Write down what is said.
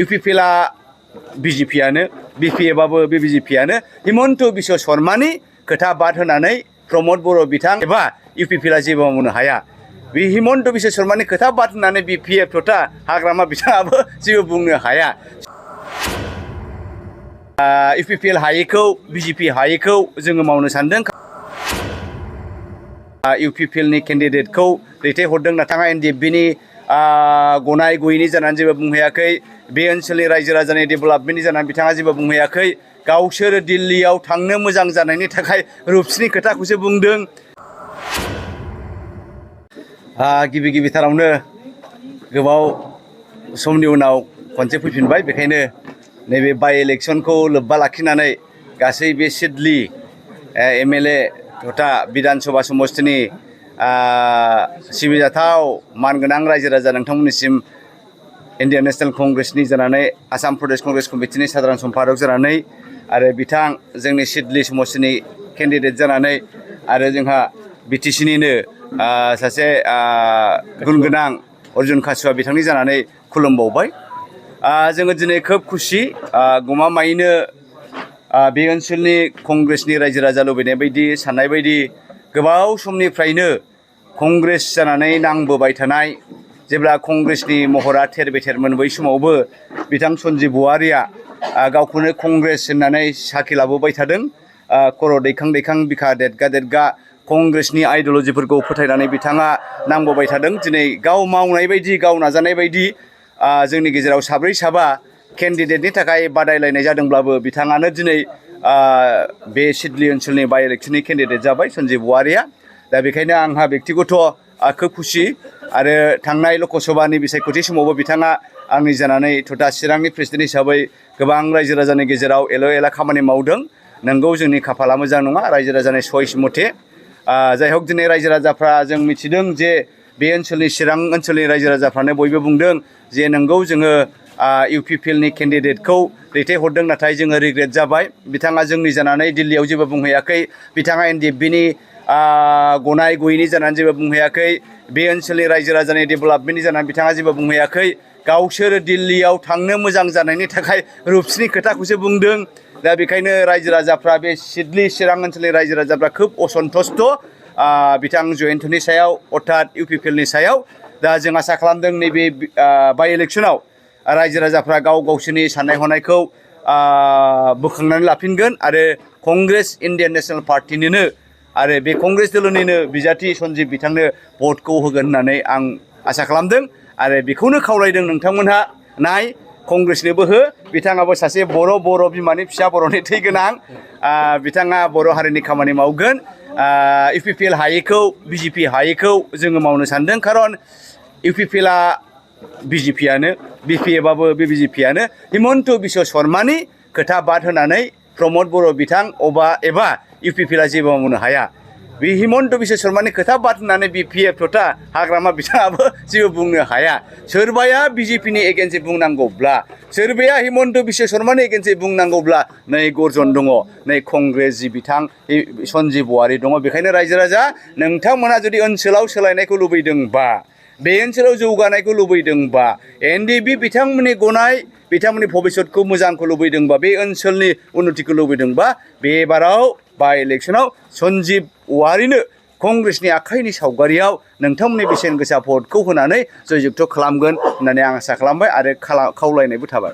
UPPआ BJPआनो BPFआबो बे BJPआनो हिमन्त बिश्व शर्मानि खोथा बाद होनानै प्रमद बर' बिथां एबा UPPआ जेबो मावनो हाया। बे हिमन्त बिश्व शर्मानि खोथा बाद होनानै BPF तथा हाग्रामा बिथाङाबो जेबो बुंनो हाया। UPPL हायैखौ BJP हायैखौ जोङो मावनो सानदों। UPPLनि केन्डिडेटखौ दैथायहरदों नाथाय NDFBनि गनाय गैयैनि जानानै जेबो बुंहैयाखै। बे ओनसोलनि रायजो राजानि डेभेलपमेन्टनि जानानै बिथाङा जेबो बुंहैयाखै। गावसोर दिल्लीयाव थांनो मोजां जानायनि थाखाय रुपसिनि खोथाखौसो बुंदों। गिबि गिबिथारावनो गोबाव समनि उनाव खनसे फैफिनबाय, बेखायनो नैबे बाइ इलेक्सनखौ लोब्बा लाखिनानै गासै बे सिडली MLA तथा बिधान सभा समस्तिनि सिबिजाथाव मानगोनां रायजो राजा नोंथांमोननिसिम इन्डियान नेशनेल कंग्रेसनि जानानै आसाम प्रदेश कंग्रेस कमिटिनि साधारन सम्पादक जानानै आरो बिथां जोंनि सिडली समस्तिनि केन्डिडेट जानानै आरो जोंहा BTCनिनो सासे गुनगोनां अर्जुन कासुआ बिथांनि जानानै खुलुमबावबाय। जोङो दिनै खोब खुसि गमामायैनो बे ओनसोलनि कंग्रेसनि रायजो राजा लुबैनाय बायदि साननाय बायदि गोबाव समनिफ्रायनो कंग्रेस जानानै नांबोबाय थानाय जेब्ला कंग्रेसनि महरा थेर बेथेरमोन बै समावबो बिथां सन्जीब औवारिया गावखौनो कंग्रेस होननानै साखि लाबोबाय थादों। खर' दैखां दैखां बिखा देदगा देदगा कंग्रेसनि आइडिय'लजिफोरखौ फोथायनानै बिथाङा नांबोबाय थादों। दिनै गाव मावनाय बायदि गाव नाजानाय बायदि जोंनि गेजेराव साब्रै साबा केन्डिडेटनि थाखाय बादायलायनाय जादोंब्लाबो बिथाङानो दिनै बे सिडली ओनसोलनि बाइ इलेक्सननि केन्डिडेट जाबाय सन्जीब औवारिया। दा बेखायनो आंहा बेक्तिगत खोब खुसि आरो थांनाय लकसभानि बिसायख'थि समावबो बिथाङा आंनि जानानै तथा चिरांनि प्रेसिडेन्ट हिसाबै गोबां रायजो राजानि गेजेराव एल' एला खामानि मावदों। नोंगौ जोंनि खाफाला मोजां नङा, रायजो राजानि चइस मथे जाय हक दिनै रायजो राजाफ्रा जों मिथिदों जे बे ओनसोलनि चिरां ओनसोलनि रायजो राजाफ्रानो बयबो बुंदों जे नोंगौ जोङो UPPLनि केन्डिडेटखौ दैथायहरदों नाथाय जोङो रिग्रेट जाबाय। बिथाङा जोंनि जानानै दिल्लीयाव जेबो बुंहैयाखै। बिथाङा NDFBनि गनाय गैयैनि जानानै जेबो बुंहैयाखै। बे ओनसोलनि रायजो राजानि डेभेलपमेन्टनि जानानै बिथाङा जेबो बुंहैयाखै। गावसोर दिल्लीयाव थांनो मोजां जानायनि थाखाय रुपसिनि खोथाखौसो बुंदों। दा बेखायनो रायजो राजाफ्रा बे सिडली चिरां ओनसोलनि रायजो राजाफ्रा खोब असन्तुष्ट बिथां जयन्तनि सायाव अर्थात UPPLनि सायाव। दा जों आसा खालामदों नैबे बाइ इलेक्सनाव रायजो राजाफ्रा गाव गावसोरनि साननाय हनायखौ बोखांनानै लाफिनगोन आरो कंग्रेस इन्डियान नेशनेल पार्टिनिनो आरो बे कंग्रेस दोलोनिनो बिजाथि सन्जीब बिथांनो भटखौ होगोन होननानै आं आसा खालामदों आरो बेखौनो खावलायदों नोंथांमोनहा नाय कंग्रेसनोबो हो। बिथाङाबो सासे बर' बिमानि फिसा बर'नि थै गोनां। बिथाङा बर' हारिनि खामानि मावगोन। UPPL हायैखौ BJP हायैखौ जोङो मावनो सानदों, खारन UPPआ BJPआनो BPFआबो बे BJPआनो हिमन्त बिश्व शर्मानि खोथा बाद होनानै प्रमद बर' बिथां एबा UPPआ जेबो मावनो हाया। बे हिमन्त बिश्व शर्मानि खोथा बाद होनानै BPF तथा हाग्रामा बिथाङाबो जेबो बुंनो हाया। सोरबाया BJPनि एगेन्स्टै बुंनांगौब्ला, सोरबाया हिमन्त बिश्व शर्मानि एगेन्स्टै बुंनांगौब्ला नै गर्जन दङ, नै कंग्रेस जि बिथां सन्जीब औवारि दङ। बेखायनो रायजो राजा नोंथांमोना जुदि ओनसोलाव सोलायनायखौ लुबैदोंबा, बे ओनसोलाव जौगानायखौ लुबैदोंबा, NDFB बिथांमोननि गनाय बिथांमोननि भबिष्यतखौ मोजांखौ लुबैदोंबा, बे ओनसोलनि उन्नतिखौ लुबैदोंबा बे बाराव बाइ इलेक्सनाव सन्जीब औवारिनो कंग्रेसनि आखाइनि सावगारियाव नोंथांमोननि बेसेन गोसा भटखौ होनानै जयजुक्त खालामगोन होननानै आं आसा खालामबाय आरो खावलायनायबो थाबाय।